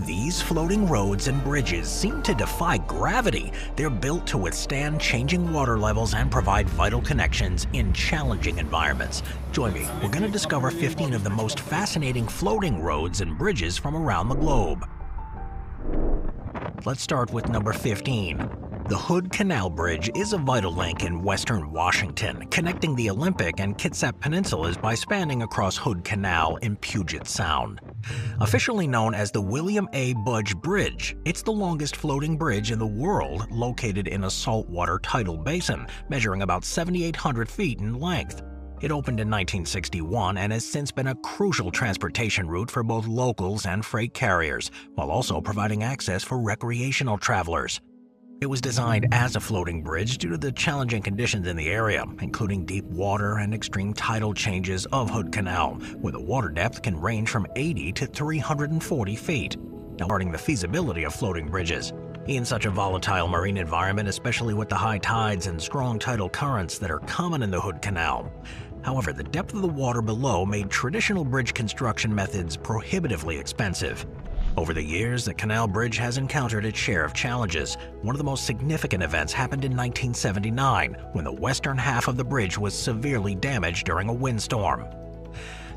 These floating roads and bridges seem to defy gravity. They're built to withstand changing water levels and provide vital connections in challenging environments. Join me, we're going to discover 15 of the most fascinating floating roads and bridges from around the globe. Let's start with number 15. The Hood Canal Bridge is a vital link in western Washington, connecting the Olympic and Kitsap Peninsulas by spanning across Hood Canal in Puget Sound. Officially known as the William A. Budge Bridge, it's the longest floating bridge in the world located in a saltwater tidal basin, measuring about 7,800 feet in length. It opened in 1961 and has since been a crucial transportation route for both locals and freight carriers, while also providing access for recreational travelers. It was designed as a floating bridge due to the challenging conditions in the area, including deep water and extreme tidal changes of Hood Canal, where the water depth can range from 80 to 340 feet. Now, regarding the feasibility of floating bridges, in such a volatile marine environment, especially with the high tides and strong tidal currents that are common in the Hood Canal. However, the depth of the water below made traditional bridge construction methods prohibitively expensive. Over the years, the canal bridge has encountered its share of challenges. One of the most significant events happened in 1979, when the western half of the bridge was severely damaged during a windstorm.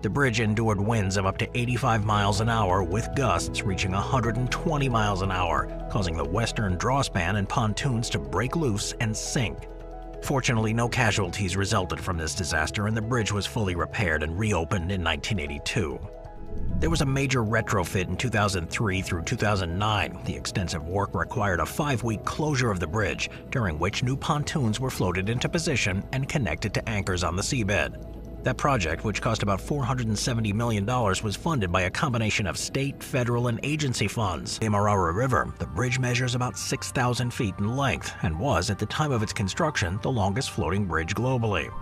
The bridge endured winds of up to 85 miles an hour with gusts reaching 120 miles an hour, causing the western drawspan and pontoons to break loose and sink. Fortunately, no casualties resulted from this disaster, and the bridge was fully repaired and reopened in 1982. There was a major retrofit in 2003 through 2009. The extensive work required a 5-week closure of the bridge, during which new pontoons were floated into position and connected to anchors on the seabed. That project, which cost about $470 million, was funded by a combination of state, federal, and agency funds. The Demerara River, the bridge measures about 6,000 feet in length and was, at the time of its construction, the longest floating bridge globally.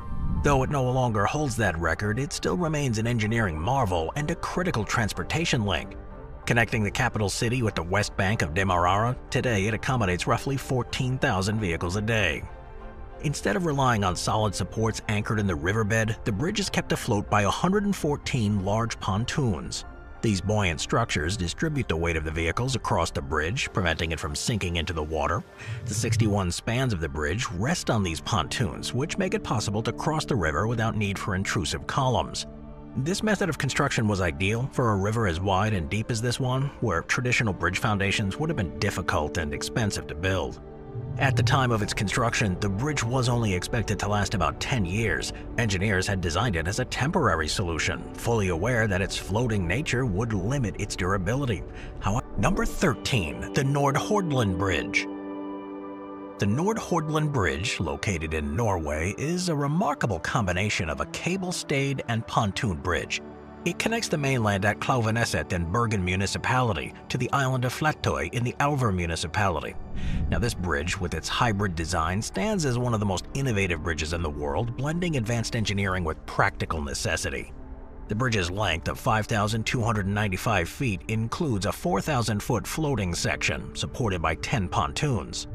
Though it no longer holds that record, it still remains an engineering marvel and a critical transportation link. Connecting the capital city with the west bank of Demerara, today it accommodates roughly 14,000 vehicles a day. Instead of relying on solid supports anchored in the riverbed, the bridge is kept afloat by 114 large pontoons. These buoyant structures distribute the weight of the vehicles across the bridge, preventing it from sinking into the water. The 61 spans of the bridge rest on these pontoons, which make it possible to cross the river without need for intrusive columns. This method of construction was ideal for a river as wide and deep as this one, where traditional bridge foundations would have been difficult and expensive to build. At the time of its construction, the bridge was only expected to last about 10 years. Engineers had designed it as a temporary solution, fully aware that its floating nature would limit its durability. However, number 13, the Nordhordland Bridge. The Nordhordland Bridge, located in Norway, is a remarkable combination of a cable-stayed and pontoon bridge. It connects the mainland at Klauvaneset in Bergen Municipality to the island of Flatøy in the Alver Municipality. Now, this bridge, with its hybrid design, stands as one of the most innovative bridges in the world, blending advanced engineering with practical necessity. The bridge's length of 5,295 feet includes a 4,000-foot floating section supported by 10 pontoons.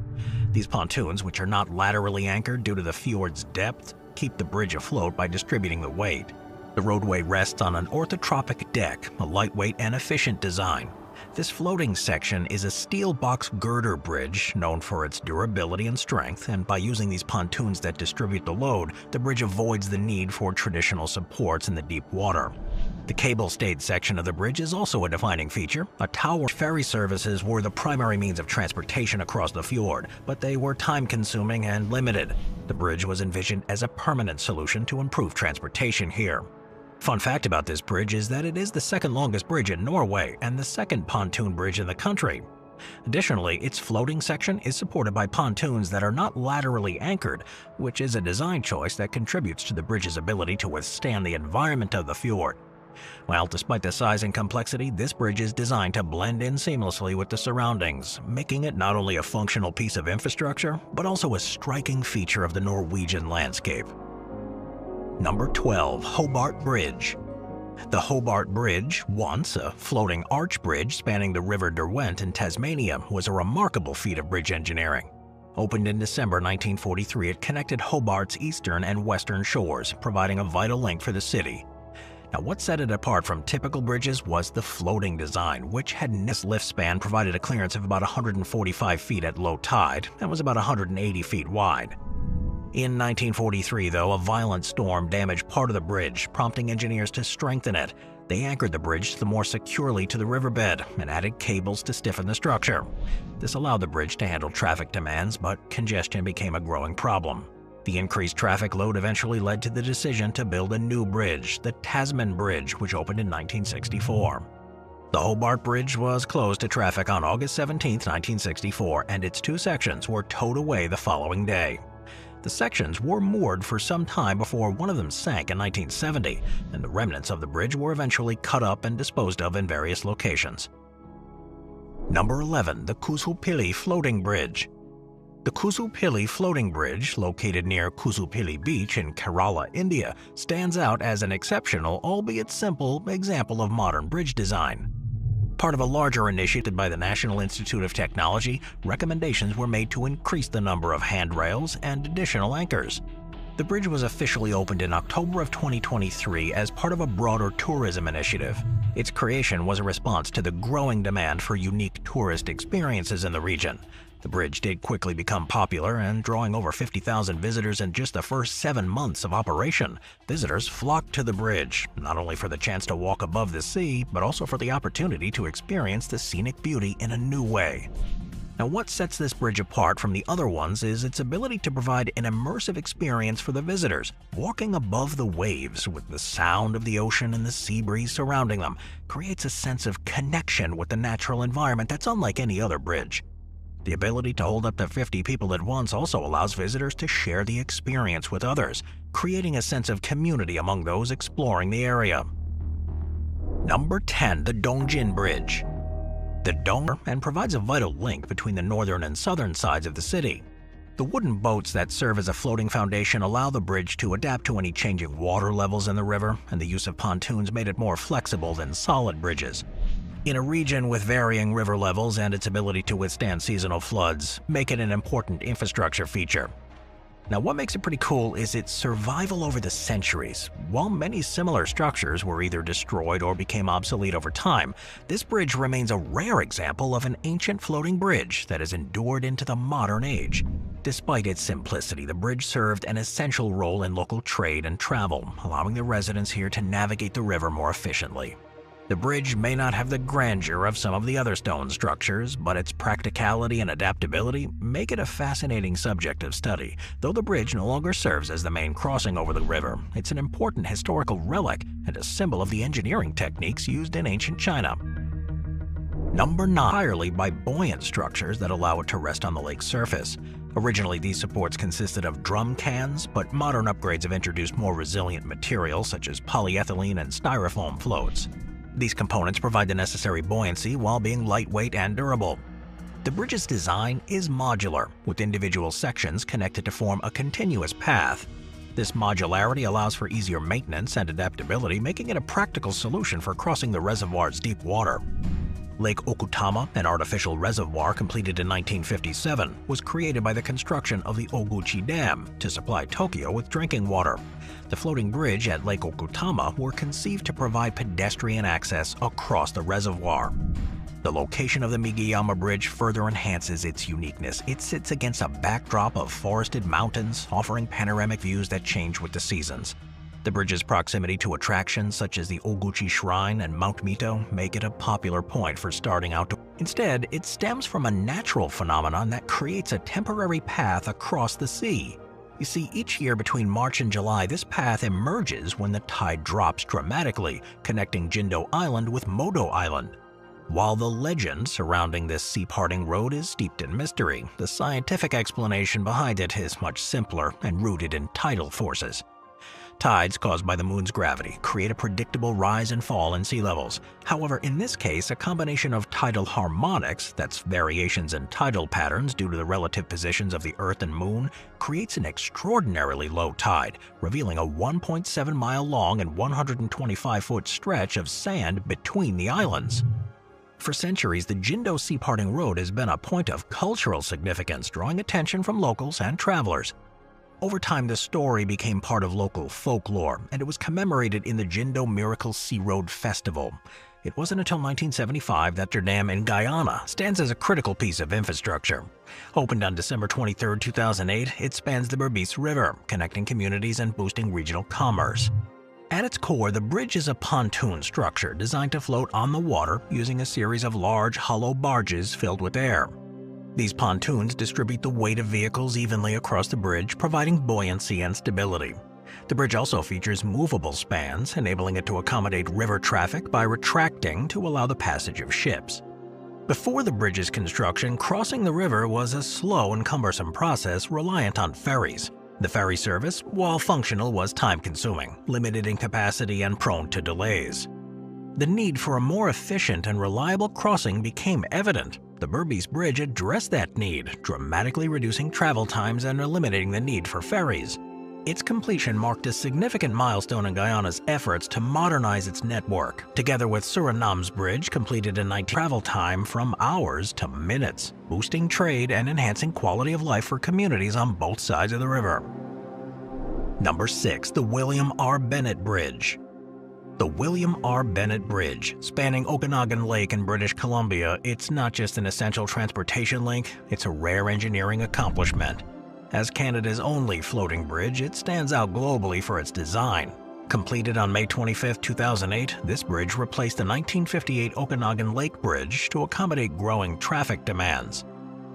These pontoons, which are not laterally anchored due to the fjord's depth, keep the bridge afloat by distributing the weight. The roadway rests on an orthotropic deck, a lightweight and efficient design. This floating section is a steel box girder bridge known for its durability and strength, and by using these pontoons that distribute the load, the bridge avoids the need for traditional supports in the deep water. The cable-stayed section of the bridge is also a defining feature. A tower ferry services were the primary means of transportation across the fjord, but they were time-consuming and limited. The bridge was envisioned as a permanent solution to improve transportation here. Fun fact about this bridge is that it is the second longest bridge in Norway and the second pontoon bridge in the country. Additionally, its floating section is supported by pontoons that are not laterally anchored, which is a design choice that contributes to the bridge's ability to withstand the environment of the fjord. Well, despite the size and complexity, this bridge is designed to blend in seamlessly with the surroundings, making it not only a functional piece of infrastructure, but also a striking feature of the Norwegian landscape. Number 12, Hobart Bridge. The Hobart Bridge, once a floating arch bridge spanning the River Derwent in Tasmania, was a remarkable feat of bridge engineering. Opened in December 1943, it connected Hobart's eastern and western shores, providing a vital link for the city. Now, what set it apart from typical bridges was the floating design, which had this lift span provided a clearance of about 145 feet at low tide and was about 180 feet wide. In 1943, though, a violent storm damaged part of the bridge, prompting engineers to strengthen it. They anchored the bridge more securely to the riverbed and added cables to stiffen the structure. This allowed the bridge to handle traffic demands, but congestion became a growing problem. The increased traffic load eventually led to the decision to build a new bridge, the Tasman Bridge, which opened in 1964. The Hobart Bridge was closed to traffic on August 17, 1964, and its two sections were towed away the following day. The sections were moored for some time before one of them sank in 1970, and the remnants of the bridge were eventually cut up and disposed of in various locations. Number 11. The Kusupili Floating Bridge. The Kusupili Floating Bridge, located near Kusupili Beach in Kerala, India, stands out as an exceptional, albeit simple, example of modern bridge design. Part of a larger initiative by the National Institute of Technology, recommendations were made to increase the number of handrails and additional anchors. The bridge was officially opened in October of 2023 as part of a broader tourism initiative. Its creation was a response to the growing demand for unique tourist experiences in the region. The bridge did quickly become popular, and drawing over 50,000 visitors in just the first 7 months of operation. Visitors flocked to the bridge, not only for the chance to walk above the sea, but also for the opportunity to experience the scenic beauty in a new way. Now, what sets this bridge apart from the other ones is its ability to provide an immersive experience for the visitors. Walking above the waves with the sound of the ocean and the sea breeze surrounding them creates a sense of connection with the natural environment that's unlike any other bridge. The ability to hold up to 50 people at once also allows visitors to share the experience with others, creating a sense of community among those exploring the area. Number 10. The Dongjin Bridge. The Dong and provides a vital link between the northern and southern sides of the city. The wooden boats that serve as a floating foundation allow the bridge to adapt to any changing water levels in the river, and the use of pontoons made it more flexible than solid bridges. In a region with varying river levels and its ability to withstand seasonal floods, make it an important infrastructure feature. Now, what makes it pretty cool is its survival over the centuries. While many similar structures were either destroyed or became obsolete over time, this bridge remains a rare example of an ancient floating bridge that has endured into the modern age. Despite its simplicity, the bridge served an essential role in local trade and travel, allowing the residents here to navigate the river more efficiently. The bridge may not have the grandeur of some of the other stone structures, but its practicality and adaptability make it a fascinating subject of study. Though the bridge no longer serves as the main crossing over the river, it's an important historical relic and a symbol of the engineering techniques used in ancient China. Number 9. Entirely by buoyant structures that allow it to rest on the lake's surface. Originally, these supports consisted of drum cans, but modern upgrades have introduced more resilient materials such as polyethylene and styrofoam floats. These components provide the necessary buoyancy while being lightweight and durable. The bridge's design is modular, with individual sections connected to form a continuous path. This modularity allows for easier maintenance and adaptability, making it a practical solution for crossing the reservoir's deep water. Lake Okutama, an artificial reservoir completed in 1957, was created by the construction of the Oguchi Dam to supply Tokyo with drinking water. The floating bridge at Lake Okutama were conceived to provide pedestrian access across the reservoir. The location of the Migiyama Bridge further enhances its uniqueness. It sits against a backdrop of forested mountains, offering panoramic views that change with the seasons. The bridge's proximity to attractions such as the Oguchi Shrine and Mount Mito make it a popular point for starting out. Instead, it stems from a natural phenomenon that creates a temporary path across the sea. You see, each year between March and July, this path emerges when the tide drops dramatically, connecting Jindo Island with Modo Island. While the legend surrounding this sea-parting road is steeped in mystery, the scientific explanation behind it is much simpler and rooted in tidal forces. Tides caused by the moon's gravity create a predictable rise and fall in sea levels. However, in this case, a combination of tidal harmonics, that's variations in tidal patterns due to the relative positions of the Earth and Moon, creates an extraordinarily low tide, revealing a 1.7-mile long and 125-foot stretch of sand between the islands. For centuries, the Jindo Sea-Parting Road has been a point of cultural significance, drawing attention from locals and travelers. Over time, the story became part of local folklore, and it was commemorated in the Jindo Miracle Sea Road Festival. It wasn't until 1975 that their dam in Guyana stands as a critical piece of infrastructure. Opened on December 23, 2008, it spans the Berbice River, connecting communities and boosting regional commerce. At its core, the bridge is a pontoon structure designed to float on the water using a series of large, hollow barges filled with air. These pontoons distribute the weight of vehicles evenly across the bridge, providing buoyancy and stability. The bridge also features movable spans, enabling it to accommodate river traffic by retracting to allow the passage of ships. Before the bridge's construction, crossing the river was a slow and cumbersome process reliant on ferries. The ferry service, while functional, was time-consuming, limited in capacity, and prone to delays. The need for a more efficient and reliable crossing became evident. The Berbice Bridge addressed that need, dramatically reducing travel times and eliminating the need for ferries. Its completion marked a significant milestone in Guyana's efforts to modernize its network, together with Suriname's bridge completed in 19 travel time from hours to minutes, boosting trade and enhancing quality of life for communities on both sides of the river. Number 6. The William R. Bennett Bridge. The William R. Bennett Bridge, spanning Okanagan Lake in British Columbia, it's not just an essential transportation link, it's a rare engineering accomplishment. As Canada's only floating bridge, it stands out globally for its design. Completed on May 25, 2008, this bridge replaced the 1958 Okanagan Lake Bridge to accommodate growing traffic demands.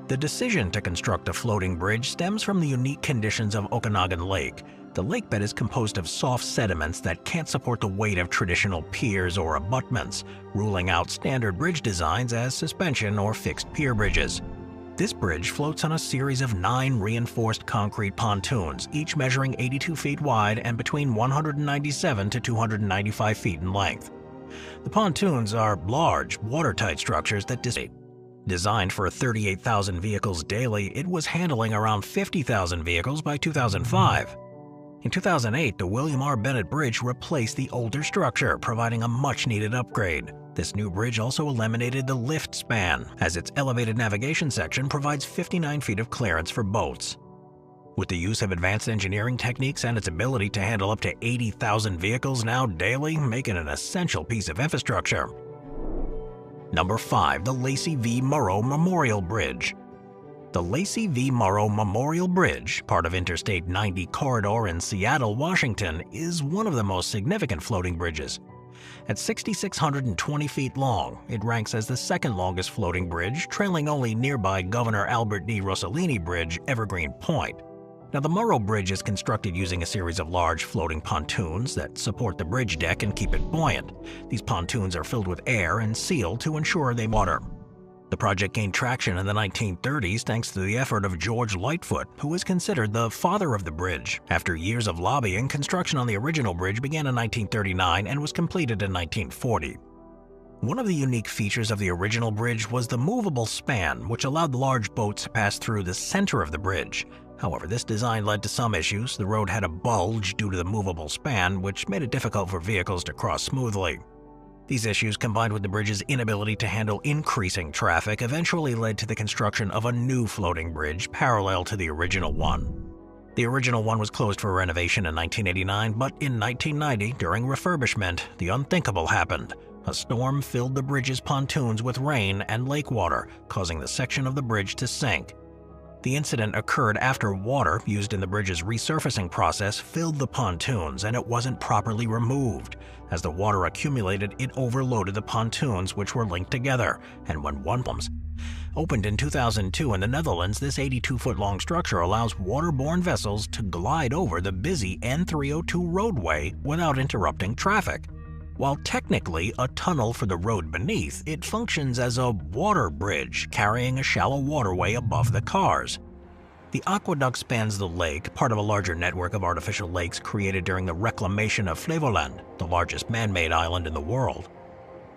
The decision to construct a floating bridge stems from the unique conditions of Okanagan Lake. The lakebed is composed of soft sediments that can't support the weight of traditional piers or abutments, ruling out standard bridge designs as suspension or fixed pier bridges. This bridge floats on a series of 9 reinforced concrete pontoons, each measuring 82 feet wide and between 197 to 295 feet in length. The pontoons are large, watertight structures that Designed for 38,000 vehicles daily, it was handling around 50,000 vehicles by 2005. In 2008, the William R. Bennett Bridge replaced the older structure, providing a much-needed upgrade. This new bridge also eliminated the lift span, as its elevated navigation section provides 59 feet of clearance for boats. With the use of advanced engineering techniques and its ability to handle up to 80,000 vehicles now daily, making it an essential piece of infrastructure. Number 5. The Lacey V. Murrow Memorial Bridge. The Lacey V. Murrow Memorial Bridge, part of Interstate 90 corridor in Seattle, Washington, is one of the most significant floating bridges. At 6,620 feet long, it ranks as the second longest floating bridge, trailing only nearby Governor Albert D. Rossellini Bridge, Evergreen Point. Now, the Murrow Bridge is constructed using a series of large floating pontoons that support the bridge deck and keep it buoyant. These pontoons are filled with air and sealed to ensure they water. The project gained traction in the 1930s thanks to the effort of George Lightfoot, who is considered the father of the bridge. After years of lobbying, construction on the original bridge began in 1939 and was completed in 1940. One of the unique features of the original bridge was the movable span, which allowed large boats to pass through the center of the bridge. However, this design led to some issues. The road had a bulge due to the movable span, which made it difficult for vehicles to cross smoothly. These issues, combined with the bridge's inability to handle increasing traffic, eventually led to the construction of a new floating bridge parallel to the original one. The original one was closed for renovation in 1989, but in 1990, during refurbishment, the unthinkable happened. A storm filled the bridge's pontoons with rain and lake water, causing the section of the bridge to sink. The incident occurred after water used in the bridge's resurfacing process filled the pontoons and it wasn't properly removed. As the water accumulated, it overloaded the pontoons, which were linked together, and when one opened in 2002 in the Netherlands, this 82-foot-long structure allows waterborne vessels to glide over the busy N302 roadway without interrupting traffic. While technically a tunnel for the road beneath, it functions as a water bridge carrying a shallow waterway above the cars. The aqueduct spans the lake, part of a larger network of artificial lakes created during the reclamation of Flevoland, the largest man-made island in the world.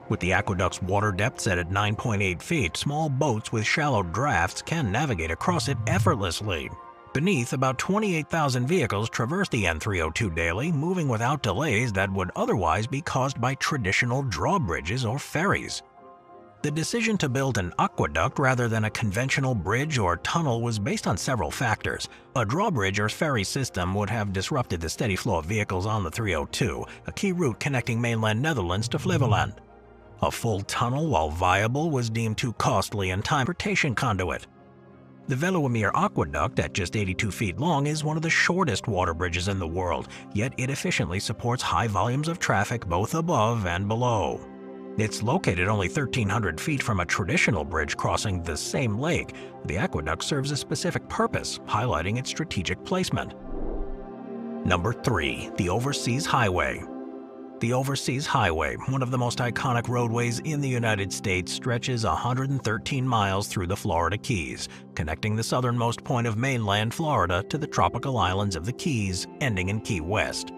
With the aqueduct's water depth set at 9.8 feet, small boats with shallow drafts can navigate across it effortlessly. Beneath, about 28,000 vehicles traverse the N302 daily, moving without delays that would otherwise be caused by traditional drawbridges or ferries. The decision to build an aqueduct rather than a conventional bridge or tunnel was based on several factors. A drawbridge or ferry system would have disrupted the steady flow of vehicles on the 302, a key route connecting mainland Netherlands to Flevoland. A full tunnel, while viable, was deemed too costly and transportation conduit. The Veluwemeer Aqueduct, at just 82 feet long, is one of the shortest water bridges in the world, yet it efficiently supports high volumes of traffic both above and below. It's located only 1,300 feet from a traditional bridge crossing the same lake. The aqueduct serves a specific purpose, highlighting its strategic placement. Number 3. The Overseas Highway. The Overseas Highway, one of the most iconic roadways in the United States, stretches 113 miles through the Florida Keys, connecting the southernmost point of mainland Florida to the tropical islands of the Keys, ending in Key West.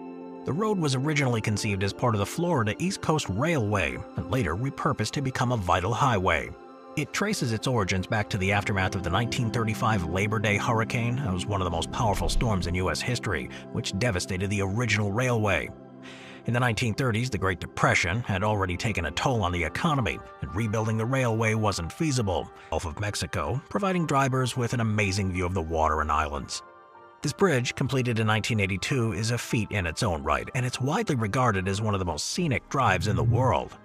The road was originally conceived as part of the Florida East Coast Railway and later repurposed to become a vital highway. It traces its origins back to the aftermath of the 1935 Labor Day hurricane. It was one of the most powerful storms in U.S. history, which devastated the original railway. In the 1930s, the Great Depression had already taken a toll on the economy, and rebuilding the railway wasn't feasible. Gulf of Mexico, providing drivers with an amazing view of the water and islands. This bridge, completed in 1982, is a feat in its own right, and it's widely regarded as one of the most scenic drives in the world.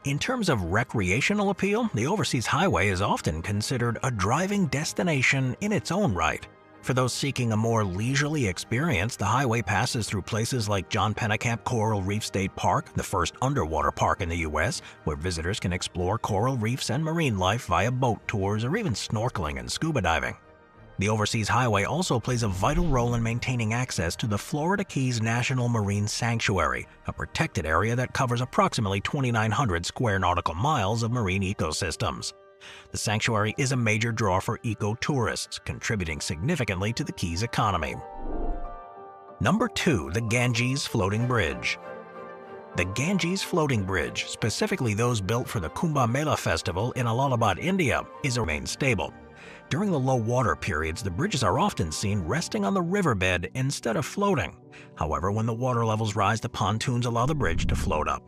In terms of recreational appeal, the Overseas Highway is often considered a driving destination in its own right. For those seeking a more leisurely experience, the highway passes through places like John Pennekamp Coral Reef State Park, the first underwater park in the U.S., where visitors can explore coral reefs and marine life via boat tours or even snorkeling and scuba diving. The Overseas Highway also plays a vital role in maintaining access to the Florida Keys National Marine Sanctuary, a protected area that covers approximately 2,900 square nautical miles of marine ecosystems. The sanctuary is a major draw for eco-tourists, contributing significantly to the Keys economy. Number 2. The Ganges Floating Bridge. The Ganges Floating Bridge, specifically those built for the Kumbh Mela Festival in Allahabad, India, is remain stable. During the low water periods, the bridges are often seen resting on the riverbed instead of floating. However, when the water levels rise, the pontoons allow the bridge to float up.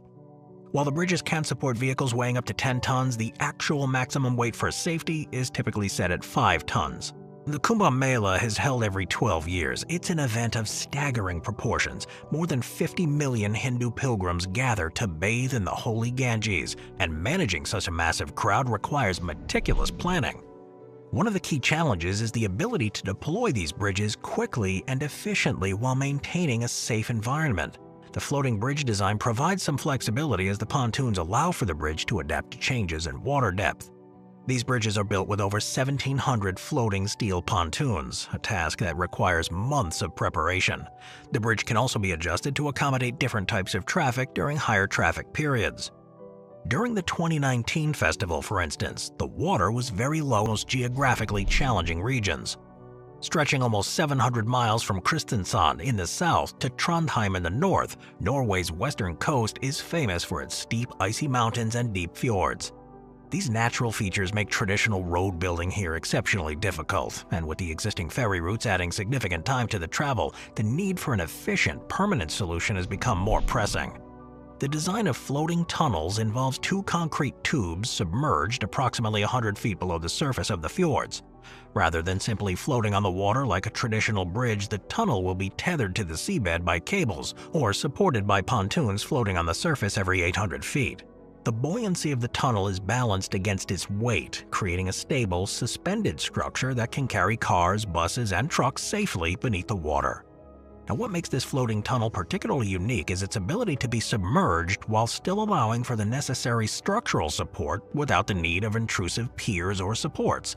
While the bridges can support vehicles weighing up to 10 tons, the actual maximum weight for safety is typically set at 5 tons. The Kumbh Mela is held every 12 years. It's an event of staggering proportions. More than 50 million Hindu pilgrims gather to bathe in the holy Ganges, and managing such a massive crowd requires meticulous planning. One of the key challenges is the ability to deploy these bridges quickly and efficiently while maintaining a safe environment. The floating bridge design provides some flexibility as the pontoons allow for the bridge to adapt to changes in water depth. These bridges are built with over 1,700 floating steel pontoons, a task that requires months of preparation. The bridge can also be adjusted to accommodate different types of traffic during higher traffic periods. During the 2019 festival, for instance, the water was very low in most geographically challenging regions. Stretching almost 700 miles from Kristiansand in the south to Trondheim in the north, Norway's western coast is famous for its steep, icy mountains and deep fjords. These natural features make traditional road building here exceptionally difficult, and with the existing ferry routes adding significant time to the travel, the need for an efficient, permanent solution has become more pressing. The design of floating tunnels involves 2 concrete tubes submerged approximately 100 feet below the surface of the fjords. Rather than simply floating on the water like a traditional bridge, the tunnel will be tethered to the seabed by cables or supported by pontoons floating on the surface every 800 feet. The buoyancy of the tunnel is balanced against its weight, creating a stable, suspended structure that can carry cars, buses, and trucks safely beneath the water. Now, what makes this floating tunnel particularly unique is its ability to be submerged while still allowing for the necessary structural support without the need of intrusive piers or supports.